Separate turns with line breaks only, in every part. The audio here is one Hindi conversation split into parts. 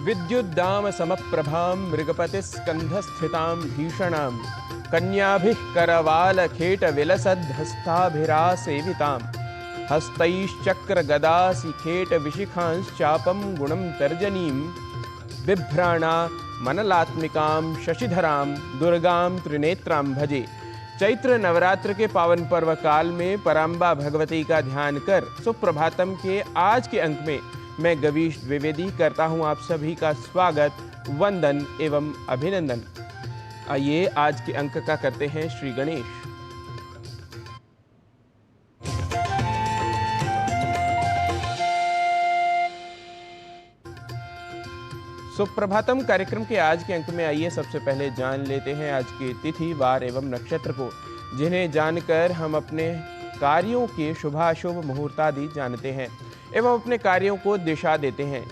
विद्युद्दाम समप्रभां मृगपतिस्कन्धस्थितां भीषणां कन्याभिः करवालखेटविलसद्धस्ताभिरासेवितां हस्तैश्चक्रगदासिखेटविशिखांश्चापं गुणं तर्जनीं बिभ्राणा मनलात्मिकां शशिधरां दुर्गां त्रिनेत्रां भजे। चैत्र नवरात्र के पावन पर्व काल में पराम्बा भगवती का ध्यान कर सुप्रभातम के आज के अंक में मैं गवीश द्विवेदी करता हूं आप सभी का स्वागत, वंदन एवं अभिनंदन। आइए आज के अंक का करते हैं श्री गणेश। सुप्रभातम कार्यक्रम के आज के अंक में आइए सबसे पहले जान लेते हैं आज की तिथि, वार एवं नक्षत्र को, जिन्हें जानकर हम अपने कार्यों के शुभाशुभ मुहूर्तादि जानते हैं एवं अपने कार्यों को दिशा देते हैं।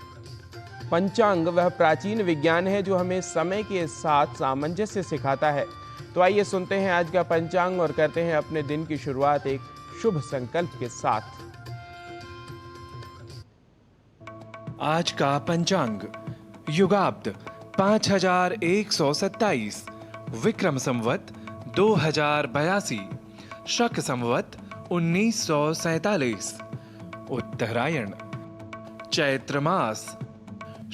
पंचांग वह प्राचीन विज्ञान है जो हमें समय के साथ सामंजस्य सिखाता है। तो आइए सुनते हैं आज का पंचांग और करते हैं अपने दिन की शुरुआत एक शुभ संकल्प के साथ।
आज का पंचांग युगाब्द 5127, विक्रम संवत 2082, शक संवत 1947, उत्तरायण, चैत्र मास,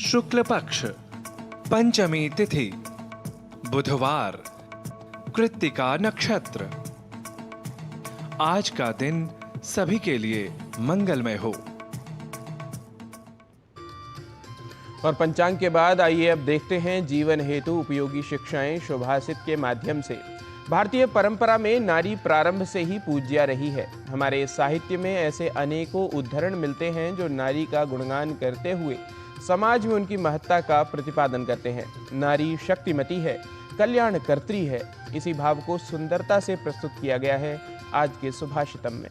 शुक्ल पक्ष, पंचमी तिथि, बुधवार, कृत्तिका नक्षत्र। आज का दिन सभी के लिए मंगलमय हो।
और पंचांग के बाद आइए अब देखते हैं जीवन हेतु उपयोगी शिक्षाएं शुभाषित के माध्यम से। भारतीय परंपरा में नारी प्रारंभ से ही पूज्या रही है। हमारे साहित्य में ऐसे अनेकों उद्धरण मिलते हैं जो नारी का गुणगान करते हुए समाज में उनकी महत्ता का प्रतिपादन करते हैं। नारी शक्तिमती है, कल्याणकर्त्री है, इसी भाव को सुंदरता से प्रस्तुत किया गया है आज के सुभाषितम में।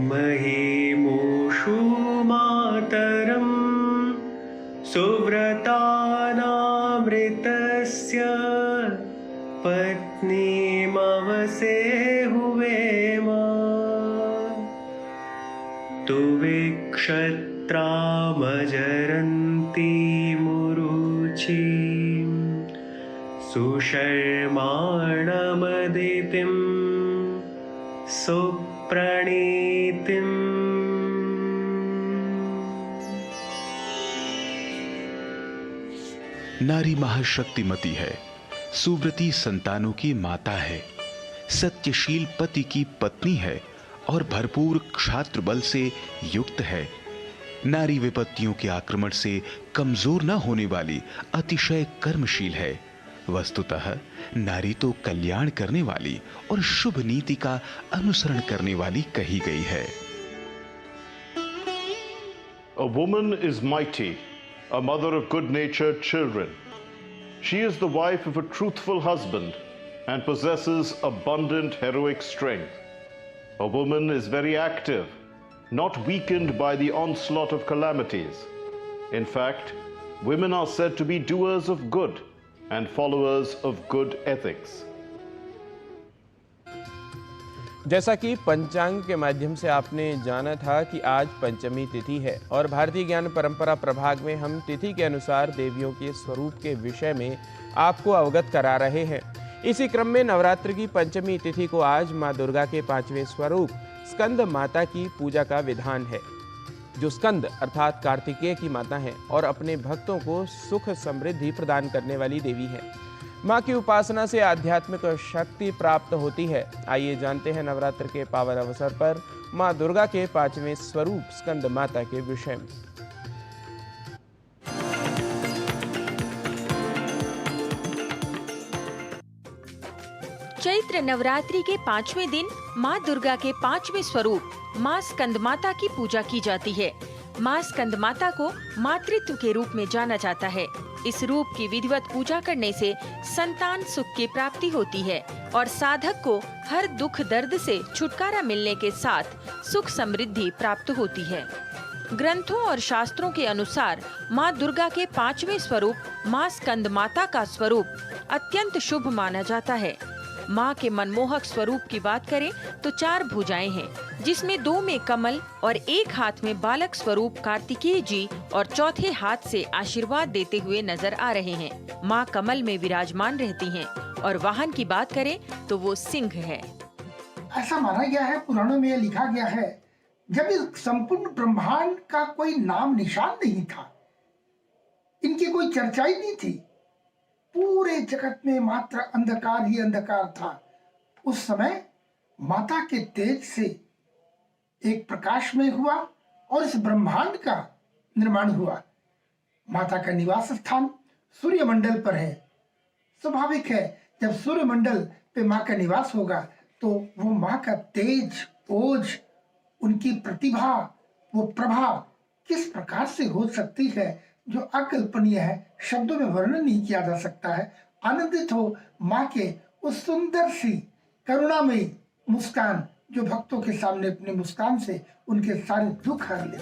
महीमूषु मातरं सुव्रतानामृतस्य पत्नीमवसेहुवेम तु विक्षत्रामजरन्ती मुरुचिं सुशर्माणमदितिं सुप्रणीतिम्।
नारी महाशक्तिमती है, सुव्रती संतानों की माता है, सत्यशील पति की पत्नी है और भरपूर क्षात्र बल से युक्त है। नारी विपत्तियों के आक्रमण से कमजोर न होने वाली अतिशय कर्मशील है। वस्तुतः नारी तो कल्याण करने वाली और शुभ नीति का अनुसरण करने वाली कही गई है।
A woman is mighty, a mother of good-natured children. She is the wife of a truthful husband and possesses abundant heroic strength. A woman is very active, not weakened by the onslaught of calamities. In fact, women are said to be doers of good and followers of good ethics.
जैसा कि पंचांग के माध्यम से आपने जाना था कि आज पंचमी तिथि है और भारतीय ज्ञान परंपरा प्रभाग में हम तिथि के अनुसार देवियों के स्वरूप के विषय में आपको अवगत करा रहे हैं। इसी क्रम में नवरात्र की पंचमी तिथि को आज मां दुर्गा के 5वें स्वरूप स्कंद माता की पूजा का विधान है, जो स्कंद अर्थात कार्तिकेय की माता हैं और अपने भक्तों को सुख समृद्धि प्रदान करने वाली देवी है। माँ की उपासना से आध्यात्मिक शक्ति प्राप्त होती है। आइए जानते हैं नवरात्र के पावन अवसर पर माँ दुर्गा के 5वें स्वरूप स्कंद माता के विषय में।
चैत्र नवरात्रि के 5वें दिन माँ दुर्गा के 5वें स्वरूप माँ स्कंद माता की पूजा की जाती है। माँ स्कंद माता को मातृत्व के रूप में जाना जाता है। इस रूप की विधिवत पूजा करने से संतान सुख की प्राप्ति होती है और साधक को हर दुख दर्द से छुटकारा मिलने के साथ सुख समृद्धि प्राप्त होती है। ग्रंथों और शास्त्रों के अनुसार माँ दुर्गा के 5वें स्वरूप माँ स्कंद माता का स्वरूप अत्यंत शुभ माना जाता है। माँ के मनमोहक स्वरूप की बात करें तो 4 भुजाएं हैं, जिसमें 2 में कमल और एक हाथ में बालक स्वरूप कार्तिकेय जी और चौथे हाथ से आशीर्वाद देते हुए नजर आ रहे हैं। माँ कमल में विराजमान रहती हैं और वाहन की बात करें तो वो सिंह है।
ऐसा माना गया है, पुराणों में यह लिखा गया है, जब इस संपूर्ण ब्रह्मांड का कोई नाम निशान नहीं था, इनकी कोई चर्चा ही नहीं थी, पूरे जगत में मात्र अंधकार ही अंधकार था, उस समय माता के तेज से एक प्रकाशमय हुआ और इस ब्रह्मांड का निर्माण हुआ। माता का निवास स्थान सूर्यमंडल पर है। स्वाभाविक है, जब सूर्यमंडल पे माँ का निवास होगा तो वो माँ का तेज, ओज, उनकी प्रतिभा, वो प्रभा किस प्रकार से हो सकती है जो अकल्पनीय है, शब्दों में वर्णन नहीं किया जा सकता है। आनंदित हो माँ के उस सुंदर सी करुणामयी मुस्कान जो भक्तों के सामने अपनी मुस्कान से उनके सारे दुख हर ले।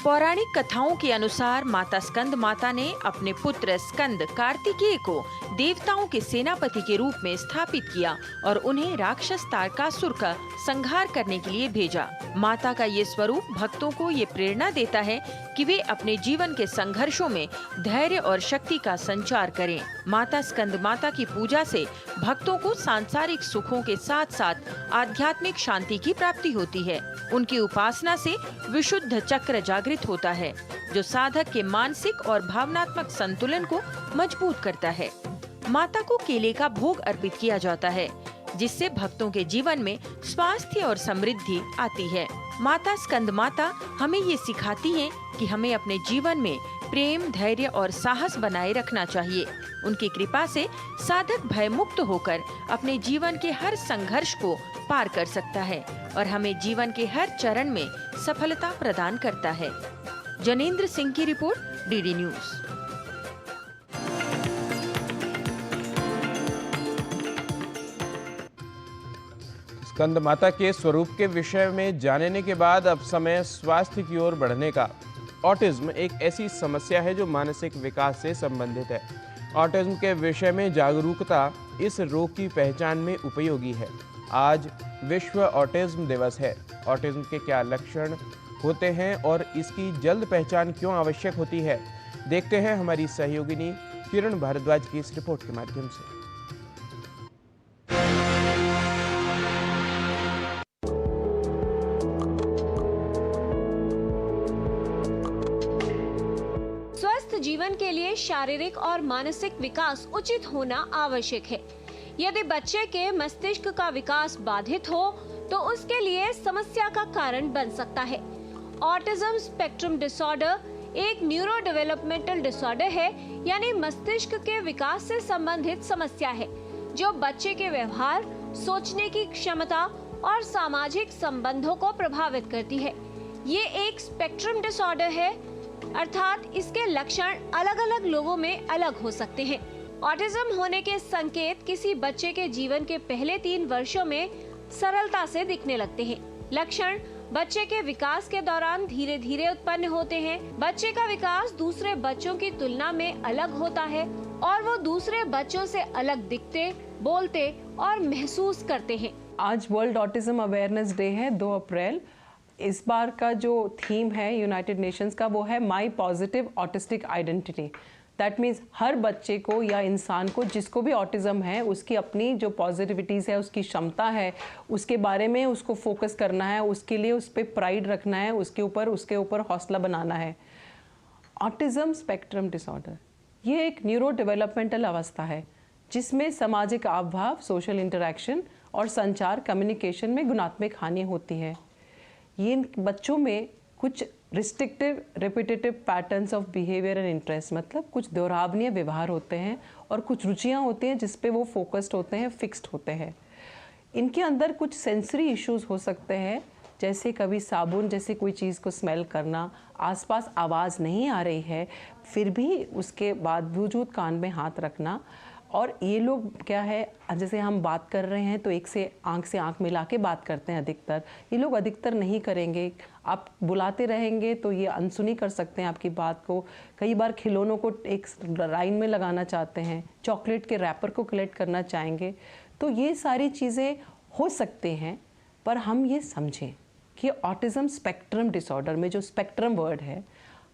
पौराणिक कथाओं के अनुसार माता स्कंद माता ने अपने पुत्र स्कंद कार्तिकेय को देवताओं के सेनापति के रूप में स्थापित किया और उन्हें राक्षस तारकासुर का संहार करने के लिए भेजा। माता का ये स्वरूप भक्तों को ये प्रेरणा देता है कि वे अपने जीवन के संघर्षों में धैर्य और शक्ति का संचार करें। माता स्कंद माता की पूजा से भक्तों को सांसारिक सुखों के साथ साथ आध्यात्मिक शांति की प्राप्ति होती है। उनकी उपासना से विशुद्ध चक्र जागृत होता है, जो साधक के मानसिक और भावनात्मक संतुलन को मजबूत करता है। माता को केले का भोग अर्पित किया जाता है, जिससे भक्तों के जीवन में स्वास्थ्य और समृद्धि आती है। माता स्कंद माता हमें ये सिखाती हैं कि हमें अपने जीवन में प्रेम, धैर्य और साहस बनाए रखना चाहिए। उनकी कृपा से साधक भय मुक्त होकर अपने जीवन के हर संघर्ष को पार कर सकता है और हमें जीवन के हर चरण में सफलता प्रदान करता है। जनेंद्र सिंह की रिपोर्ट, डीडी न्यूज।
स्कंद माता के स्वरूप के विषय में जानने के बाद अब समय स्वास्थ्य की ओर बढ़ने का। ऑटिज्म एक ऐसी समस्या है जो मानसिक विकास से संबंधित है। ऑटिज्म के विषय में जागरूकता इस रोग की पहचान में उपयोगी है। आज विश्व ऑटिज्म दिवस है। ऑटिज्म के क्या लक्षण होते हैं और इसकी जल्द पहचान क्यों आवश्यक होती है, देखते हैं हमारी सहयोगिनी किरण भारद्वाज की इस रिपोर्ट के माध्यम से।
स्वस्थ जीवन के लिए शारीरिक और मानसिक विकास उचित होना आवश्यक है। यदि बच्चे के मस्तिष्क का विकास बाधित हो तो उसके लिए समस्या का कारण बन सकता है। ऑटिज्म स्पेक्ट्रम डिसऑर्डर एक न्यूरो डेवलपमेंटल डिसऑर्डर है, यानी मस्तिष्क के विकास से संबंधित समस्या है जो बच्चे के व्यवहार, सोचने की क्षमता और सामाजिक संबंधों को प्रभावित करती है। ये एक स्पेक्ट्रम डिसऑर्डर है, अर्थात इसके लक्षण अलग अलग लोगों में अलग हो सकते हैं। ऑटिज्म होने के संकेत किसी बच्चे के जीवन के पहले 3 वर्षों में सरलता से दिखने लगते हैं। लक्षण बच्चे के विकास के दौरान धीरे धीरे उत्पन्न होते हैं। बच्चे का विकास दूसरे बच्चों की तुलना में अलग होता है और वो दूसरे बच्चों से अलग दिखते, बोलते और महसूस करते हैं।
आज वर्ल्ड ऑटिज्म अवेयरनेस डे है, 2 अप्रैल। इस बार का जो थीम है यूनाइटेड नेशंस का, वो है my positive autistic identity. That means हर बच्चे को या इंसान को जिसको भी ऑटिज्म है, उसकी अपनी जो पॉजिटिविटीज़ है, उसकी क्षमता है, उसके बारे में उसको फोकस करना है, उसके लिए उस पर प्राइड रखना है, उसके ऊपर हौसला बनाना है। ऑटिज्म स्पेक्ट्रम डिसऑर्डर ये एक न्यूरो डेवलपमेंटल अवस्था है जिसमें सामाजिक आवभाव, सोशल इंटरैक्शन और संचार, कम्युनिकेशन में गुणात्मक हानि होती है। ये बच्चों में कुछ restrictive repetitive patterns of behaviour and interest, मतलब कुछ दोहरावनीय व्यवहार होते हैं और कुछ रुचियां होती हैं जिस पे वो फोकस्ड होते हैं, फिक्स्ड होते हैं। इनके अंदर कुछ सेंसरी इश्यूज हो सकते हैं, जैसे कभी साबुन जैसी कोई चीज़ को स्मेल करना, आसपास आवाज़ नहीं आ रही है फिर भी उसके बावजूद कान में हाथ रखना। और ये लोग क्या है, जैसे हम बात कर रहे हैं तो एक से आंख मिला के बात करते हैं अधिकतर, ये लोग अधिकतर नहीं करेंगे। आप बुलाते रहेंगे तो ये अनसुनी कर सकते हैं आपकी बात को। कई बार खिलौनों को एक लाइन में लगाना चाहते हैं, चॉकलेट के रैपर को कलेक्ट करना चाहेंगे। तो ये सारी चीज़ें हो सकते हैं, पर हम ये समझें कि ऑटिज़म स्पेक्ट्रम डिसऑर्डर में जो स्पेक्ट्रम वर्ड है,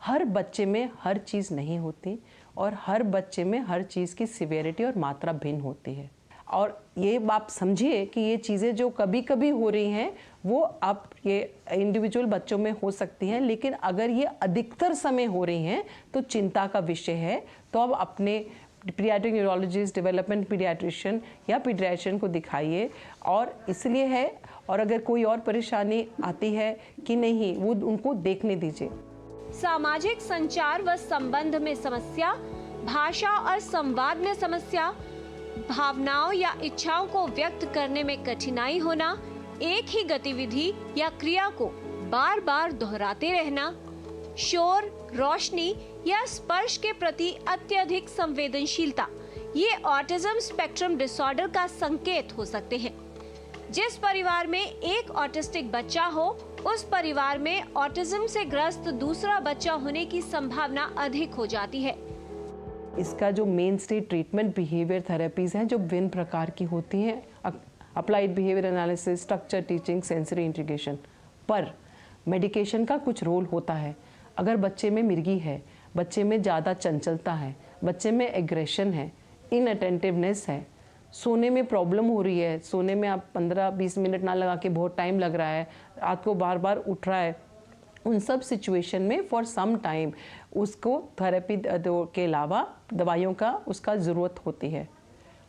हर बच्चे में हर चीज़ नहीं होती और हर बच्चे में हर चीज़ की सिवियरिटी और मात्रा भिन्न होती है। और ये आप समझिए कि ये चीज़ें जो कभी कभी हो रही हैं वो अब ये इंडिविजुअल बच्चों में हो सकती हैं, लेकिन अगर ये अधिकतर समय हो रही हैं तो चिंता का विषय है। तो अब अपने पीडियाट्रिक न्यूरोलॉजिस्ट, डेवलपमेंट पीडियाट्रिशियन या पीडियाट्रिशियन को दिखाइए। और इसलिए है, और अगर कोई और परेशानी आती है कि नहीं, वो उनको देखने दीजिए।
सामाजिक संचार व संबंध में समस्या, भाषा और संवाद में समस्या, भावनाओं या इच्छाओं को व्यक्त करने में कठिनाई होना, एक ही गतिविधि या क्रिया को बार बार दोहराते रहना, शोर, रोशनी या स्पर्श के प्रति अत्यधिक संवेदनशीलता, ये ऑटिज्म स्पेक्ट्रम डिसऑर्डर का संकेत हो सकते हैं। जिस परिवार में एक ऑटिस्टिक बच्चा हो, उस परिवार में ऑटिज्म से ग्रस्त दूसरा बच्चा होने की संभावना अधिक हो जाती है।
इसका जो main stay treatment behaviour therapies हैं जो विभिन्न प्रकार की होती हैं, applied behaviour analysis, structure teaching, sensory integration, पर मेडिकेशन का कुछ रोल होता है। अगर बच्चे में मिर्गी है, बच्चे में ज़्यादा चंचलता है, बच्चे में एग्रेशन है, इनअटेंटिवनेस है, सोने में प्रॉब्लम हो रही है, सोने में आप 15-20 मिनट ना लगा के बहुत टाइम लग रहा है, रात को बार बार उठ रहा है, उन सब सिचुएशन में फॉर सम टाइम उसको थेरेपी के अलावा दवाइयों का उसका ज़रूरत होती है।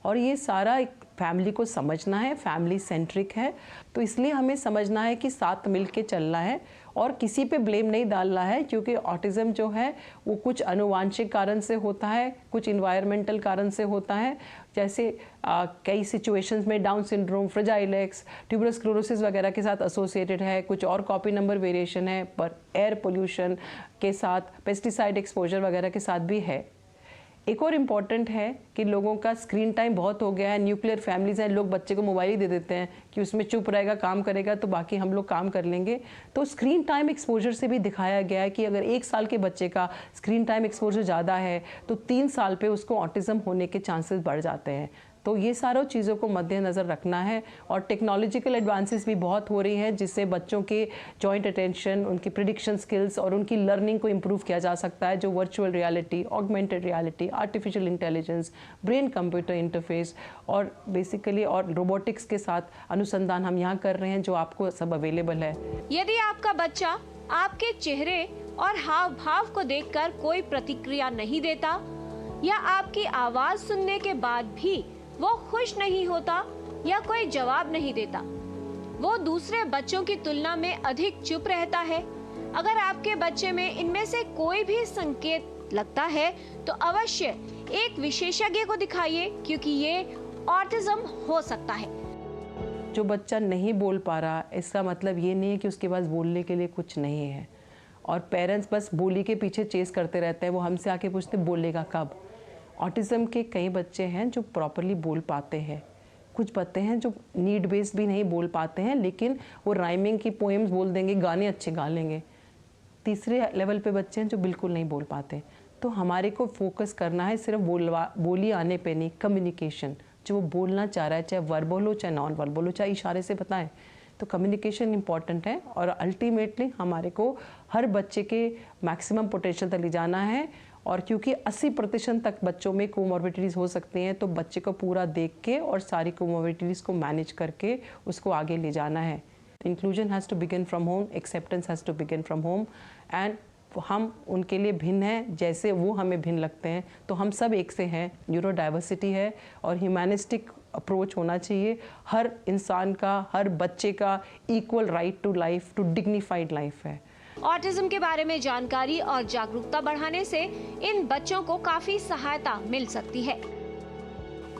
और ये सारा एक फैमिली को समझना है, फैमिली सेंट्रिक है, तो इसलिए हमें समझना है कि साथ मिल के चलना है और किसी पे ब्लेम नहीं डालना है, क्योंकि ऑटिज़म जो है वो कुछ अनुवांशिक कारण से होता है, कुछ इन्वायरमेंटल कारण से होता है। जैसे कई सिचुएशंस में down syndrome, fragile x, tuberous sclerosis वगैरह के साथ एसोसिएटेड है, कुछ और कॉपी नंबर वेरिएशन है, पर एयर पोल्यूशन के साथ, पेस्टिसाइड एक्सपोजर वगैरह के साथ भी है। एक और इम्पॉर्टेंट है कि लोगों का स्क्रीन टाइम बहुत हो गया है, न्यूक्लियर फैमिलीज हैं, लोग बच्चे को मोबाइल ही दे देते हैं कि उसमें चुप रहेगा, काम करेगा तो बाकी हम लोग काम कर लेंगे। तो स्क्रीन टाइम एक्सपोजर से भी दिखाया गया है कि अगर 1 साल के बच्चे का स्क्रीन टाइम एक्सपोजर ज़्यादा है तो 3 साल पे उसको ऑटिज़म होने के चांसेस बढ़ जाते हैं। तो ये सारों चीज़ों को मद्देनज़र रखना है। और टेक्नोलॉजिकल एडवांसेस भी बहुत हो रही हैं जिससे बच्चों के जॉइंट अटेंशन, उनकी प्रिडिक्शन स्किल्स और उनकी लर्निंग को इम्प्रूव किया जा सकता है, जो virtual reality, augmented reality, artificial intelligence, brain computer interface और बेसिकली और रोबोटिक्स के साथ अनुसंधान हम यहाँ कर रहे हैं, जो आपको सब अवेलेबल है।
यदि आपका बच्चा आपके चेहरे और हाव भाव को देखकर कोई प्रतिक्रिया नहीं देता या आपकी आवाज सुनने के बाद भी वो खुश नहीं होता या कोई जवाब नहीं देता, वो दूसरे बच्चों की तुलना में अधिक चुप रहता है, अगर आपके बच्चे में इनमें से कोई भी संकेत लगता है तो अवश्य एक विशेषज्ञ को दिखाइए, क्योंकि ये ऑटिज्म हो सकता है।
जो बच्चा नहीं बोल पा रहा, इसका मतलब ये नहीं है कि उसके पास बोलने के लिए कुछ नहीं है। और पेरेंट्स बस बोली के पीछे चेस करते रहते हैं, वो हमसे आके पूछते बोलेगा कब। ऑटिज़म के कई बच्चे हैं जो प्रॉपरली बोल पाते हैं, कुछ बच्चे हैं जो नीड बेस्ड भी नहीं बोल पाते हैं, लेकिन वो राइमिंग की पोएम्स बोल देंगे, गाने अच्छे गा लेंगे। तीसरे लेवल पे बच्चे हैं जो बिल्कुल नहीं बोल पाते। तो हमारे को फोकस करना है सिर्फ बोली आने पे नहीं, कम्युनिकेशन जो वो बोलना चाह रहा है, चाहे वर्बल हो चाहे नॉन वर्बल हो, चाहे इशारे से बताएं, तो कम्युनिकेशन इंपॉर्टेंट है। और अल्टीमेटली हमारे को हर बच्चे के मैक्सिमम पोटेंशियल तक ले जाना है। और क्योंकि 80% तक बच्चों में कोमॉर्बिडिटीज़ हो सकती हैं, तो बच्चे को पूरा देख के और सारी कोमॉर्बिडिटीज़ को मैनेज करके उसको आगे ले जाना है। Inclusion has to begin from home, acceptance has to begin from home, and हम उनके लिए भिन्न हैं जैसे वो हमें भिन्न लगते हैं, तो हम सब एक से हैं। न्यूरो डाइवर्सिटी है और ह्यूमैनिस्टिक अप्रोच होना चाहिए। हर इंसान का, हर बच्चे का equal right to life, to dignified life है।
ऑटिज्म के बारे में जानकारी और जागरूकता बढ़ाने से इन बच्चों को काफी सहायता मिल सकती है।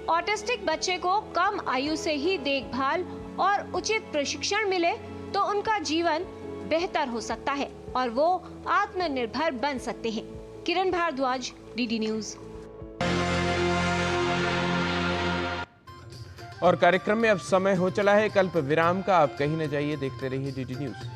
ऑटिस्टिक बच्चे को कम आयु से ही देखभाल और उचित प्रशिक्षण मिले तो उनका जीवन बेहतर हो सकता है और वो आत्मनिर्भर बन सकते हैं। किरण भारद्वाज, डीडी न्यूज।
और कार्यक्रम में अब समय हो चला है कल्प विराम का। आप कहीं न जाइए, देखते रहिए डीडी न्यूज।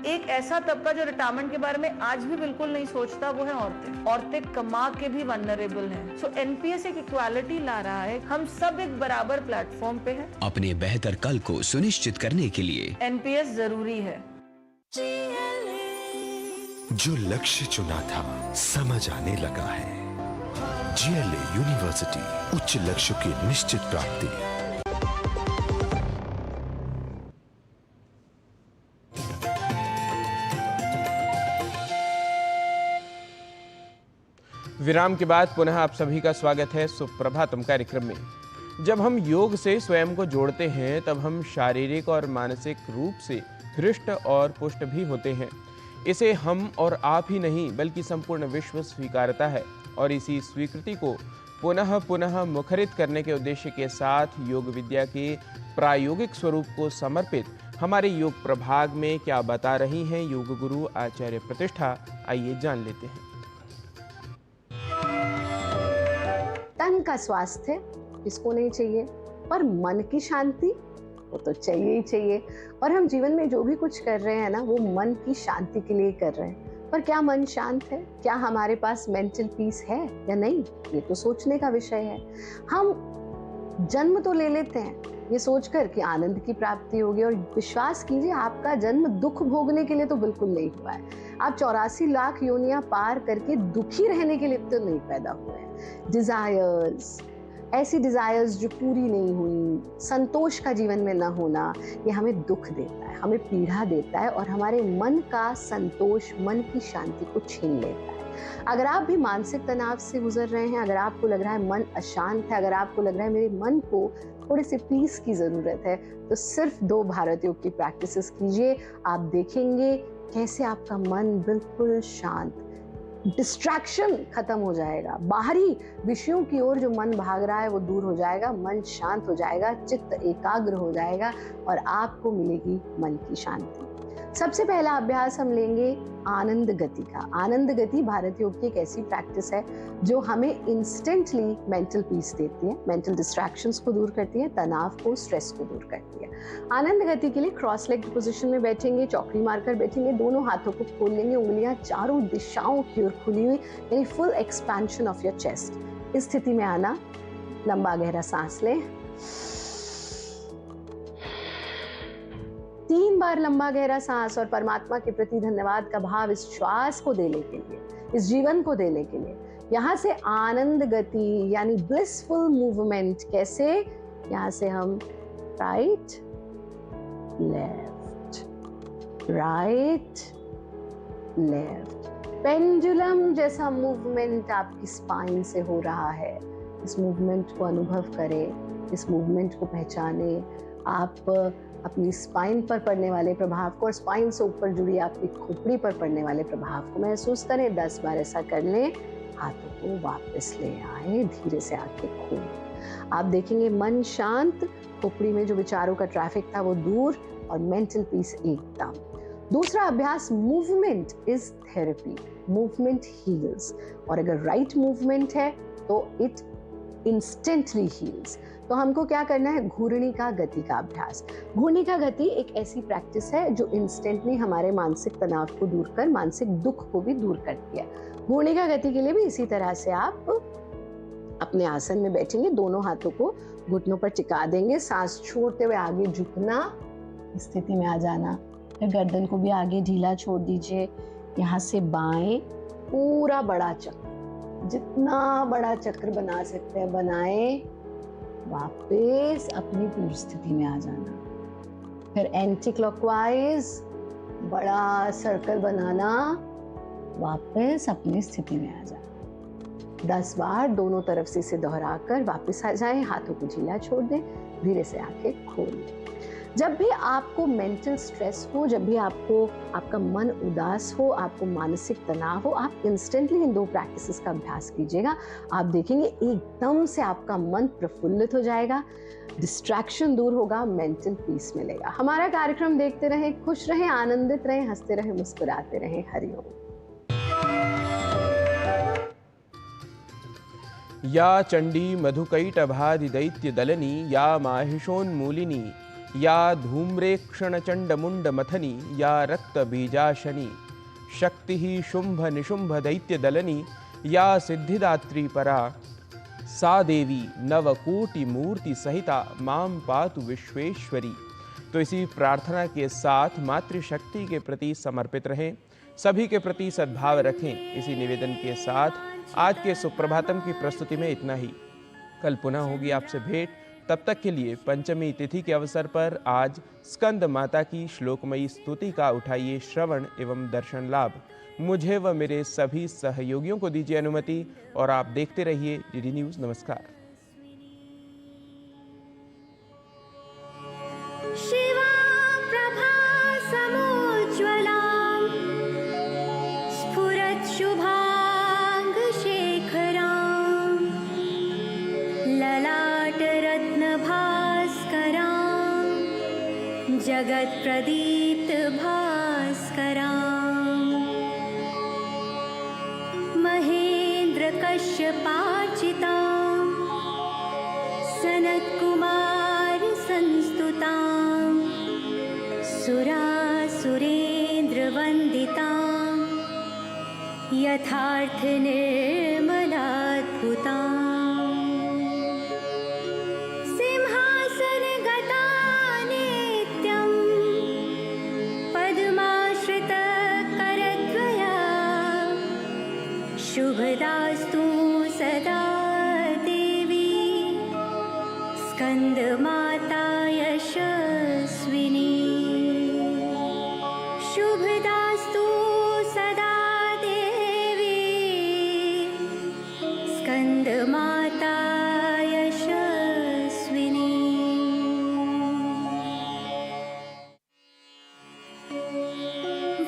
एक ऐसा तबका जो रिटायरमेंट के बारे में आज भी बिल्कुल नहीं सोचता वो है औरतें। औरतें कमा के भी वल्नरेबल हैं। सो एनपीएस एक इक्वालिटी ला रहा है, हम सब एक बराबर प्लेटफॉर्म पे हैं।
अपने बेहतर कल को सुनिश्चित करने के लिए
एनपीएस जरूरी है।
जो लक्ष्य चुना था समझ आने लगा है। जीएलए यूनिवर्सिटी, उच्च लक्ष्य की निश्चित प्राप्ति।
विराम के बाद पुनः आप सभी का स्वागत है सुप्रभातम कार्यक्रम में। जब हम योग से स्वयं को जोड़ते हैं तब हम शारीरिक और मानसिक रूप से हृष्ट और पुष्ट भी होते हैं। इसे हम और आप ही नहीं बल्कि संपूर्ण विश्व स्वीकारता है और इसी स्वीकृति को पुनः पुनः मुखरित करने के उद्देश्य के साथ योग विद्या के प्रायोगिक स्वरूप को समर्पित हमारे योग प्रभाग में क्या बता रही हैं योग गुरु आचार्य प्रतिष्ठा, आइए जान लेते हैं।
तन का स्वास्थ्य किसको नहीं चाहिए, पर मन की शांति वो तो चाहिए ही चाहिए। और हम जीवन में जो भी कुछ कर रहे हैं ना, वो मन की शांति के लिए कर रहे हैं। पर क्या मन शांत है? क्या हमारे पास मेंटल पीस है या नहीं? ये तो सोचने का विषय है। हम जन्म तो ले लेते हैं ये सोचकर कि आनंद की प्राप्ति होगी, और विश्वास कीजिए आपका जन्म दुख भोगने के लिए तो बिल्कुल नहीं हुआ है। आप 84 लाख योनियां पार करके दुखी रहने के लिए तो नहीं पैदा हुए हैं। डिजायर्स, ऐसी डिजायर्स जो पूरी नहीं हुई, संतोष का जीवन में न होना, ये हमें दुख देता है, हमें पीड़ा देता है और हमारे मन का संतोष, मन की शांति को छीन लेता है। अगर आप भी मानसिक तनाव से गुजर रहे हैं, अगर आपको लग रहा है मन अशांत है, अगर आपको लग रहा है मेरे मन को थोड़ी सी पीस की जरूरत है, तो सिर्फ 2 भारत योग की प्रैक्टिसेस कीजिए। आप देखेंगे कैसे आपका मन बिल्कुल शांत, डिस्ट्रैक्शन खत्म हो जाएगा, बाहरी विषयों की ओर जो मन भाग रहा है वो दूर हो जाएगा, मन शांत हो जाएगा, चित्त एकाग्र हो जाएगा और आपको मिलेगी मन की शांति। सबसे पहला अभ्यास हम लेंगे आनंद गति का। आनंद गति भारत योग की एक ऐसी प्रैक्टिस है जो हमें इंस्टेंटली मेंटल पीस देती है, मेंटल डिस्ट्रैक्शंस को दूर करती है, तनाव को, स्ट्रेस को दूर करती है। आनंद गति के लिए क्रॉस लेग पोजीशन में बैठेंगे, चौकड़ी मारकर बैठेंगे, दोनों हाथों को खोल लेंगे, उंगलियां चारों दिशाओं की ओर खुली हुई, यानी full expansion of your chest. इस स्थिति में आना, लंबा गहरा सांस लें, 3 बार लंबा गहरा सांस और परमात्मा के प्रति धन्यवाद का भाव इस श्वास को देने के लिए, इस जीवन को देने के लिए। यहाँ से आनंद गति यानी ब्लिसफुल मूवमेंट, कैसे? यहाँ से हम right left, right left, pendulum जैसा मूवमेंट आपकी स्पाइन से हो रहा है। इस मूवमेंट को अनुभव करें, इस मूवमेंट को पहचाने। आप अपनी स्पाइन पर पड़ने वाले प्रभाव को और स्पाइन से ऊपर जुड़ी आपकी खोपड़ी पर पड़ने वाले प्रभाव को महसूस करें। 10 बार ऐसा कर लें, हाथों को वापस ले आए, धीरे से आंखें खोलें। आप देखेंगे मन शांत, खोपड़ी में जो विचारों का ट्रैफिक था वो दूर और मेंटल पीस एकदम। दूसरा अभ्यास, movement is therapy, movement heels. और अगर राइट मूवमेंट है तो इट इंस्टेंटली हील्स। तो हमको क्या करना है? घूर्णी का गति का अभ्यास। घूर्णी का गति एक ऐसी प्रैक्टिस है जो इंस्टेंटली हमारे मानसिक तनाव को दूर कर मानसिक दुख को भी दूर करती है। घूर्णी का गति के लिए भी इसी तरह से आप अपने आसन में बैठेंगे, दोनों हाथों को घुटनों पर टिका देंगे, सांस छोड़ते हुए आगे झुकना, स्थिति में आ जाना, फिर गर्दन को भी आगे ढीला छोड़ दीजिए। यहाँ से बाएं पूरा बड़ा चक्र, जितना बड़ा चक्र बना सकते हैं बनाएं, वापस अपनी पूर्व स्थिति में आ जाना। फिर एंटी क्लॉकवाइज बड़ा सर्कल बनाना, वापस अपनी स्थिति में आ जाना। 10 बार दोनों तरफ से इसे दोहराकर वापस आ जाएं, हाथों को ढीला छोड़ दें, धीरे से आंखें खोल दें। जब भी आपको मेंटल स्ट्रेस हो, जब भी आपका मन उदास हो, आपको मानसिक तनाव हो, आप इंस्टेंटली इन 2 प्रैक्टिसेस का अभ्यास कीजिएगा। आप देखेंगे एकदम से आपका मन प्रफुल्लित हो जाएगा, डिस्ट्रैक्शन दूर होगा, मेंटल पीस मिलेगा। हमारा कार्यक्रम देखते रहें, खुश रहें, आनंदित रहें, हंसते रहें, मुस्कुराते रहें। हरिओम।
या चंडी मधुकैटभादि दैत्य दलनी या माहिषोन्मूलिनी या धूम्रेक्षण चंड मुंड मथनी या रक्त बीजाशनी, शक्ति ही शुंभ निशुंभ दैत्य दलनी या सिद्धिदात्री परा, सा देवी नवकोटि मूर्ति सहिता माम पातु विश्वेश्वरी। तो इसी प्रार्थना के साथ मातृशक्ति के प्रति समर्पित रहें, सभी के प्रति सद्भाव रखें। इसी निवेदन के साथ आज के सुप्रभातम की प्रस्तुति में इतना ही। कल पुनः होगी आपसे भेंट, तब तक के लिए पंचमी तिथि के अवसर पर आज स्कंद माता की श्लोकमयी स्तुति का उठाइए श्रवण एवं दर्शन लाभ। मुझे व मेरे सभी सहयोगियों को दीजिए अनुमति और आप देखते रहिए डीडी न्यूज़। नमस्कार।
जगत प्रदीप्त भास्करा, महेंद्र कश्यपार्चिता, सनत कुमार संस्तुता, सुरासुरेंद्र वंदिता, यथार्थ निर्मलाद्भुता, शुभदास्तु सदा देवी, स्कंद माता यशस्विनी। शुभदास्तु सदा देवी, स्कंद माता यशस्विनी।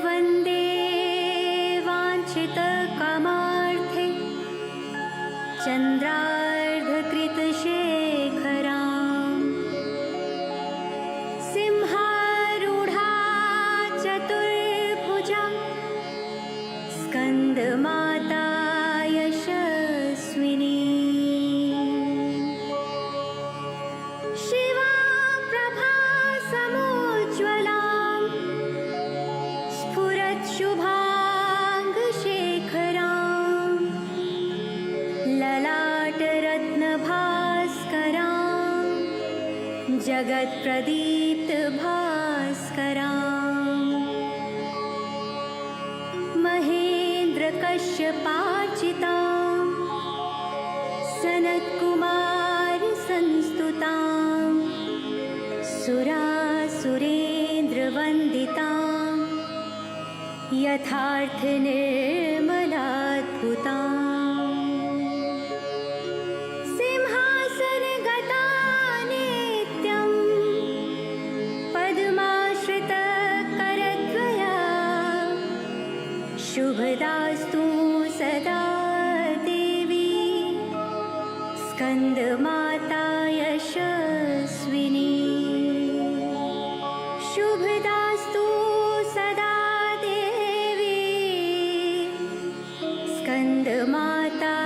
वंदे वांछित कामार्थे चंद्रार्धकृतशेखरां, सिंहारूढ़ा चतुर्भुजा, स्कंदमाता यशस्विनी। शिवा प्रभा समुज्ज्वलां, स्फुरत् शुभांग शेखरां, ललाटरत्न भास्करां, जगत प्रदीप्त भास्करां, महेंद्र कश्यपार्चितां, सनत कुमार संस्तुतां, सुरासुरेंद्र वंदितां, यथार्थ निर्मलाद्भुतां, शुभदास्तु सदा देवी, स्कंद माता यशस्विनी। शुभदास्तु सदा देवी, स्कंद माता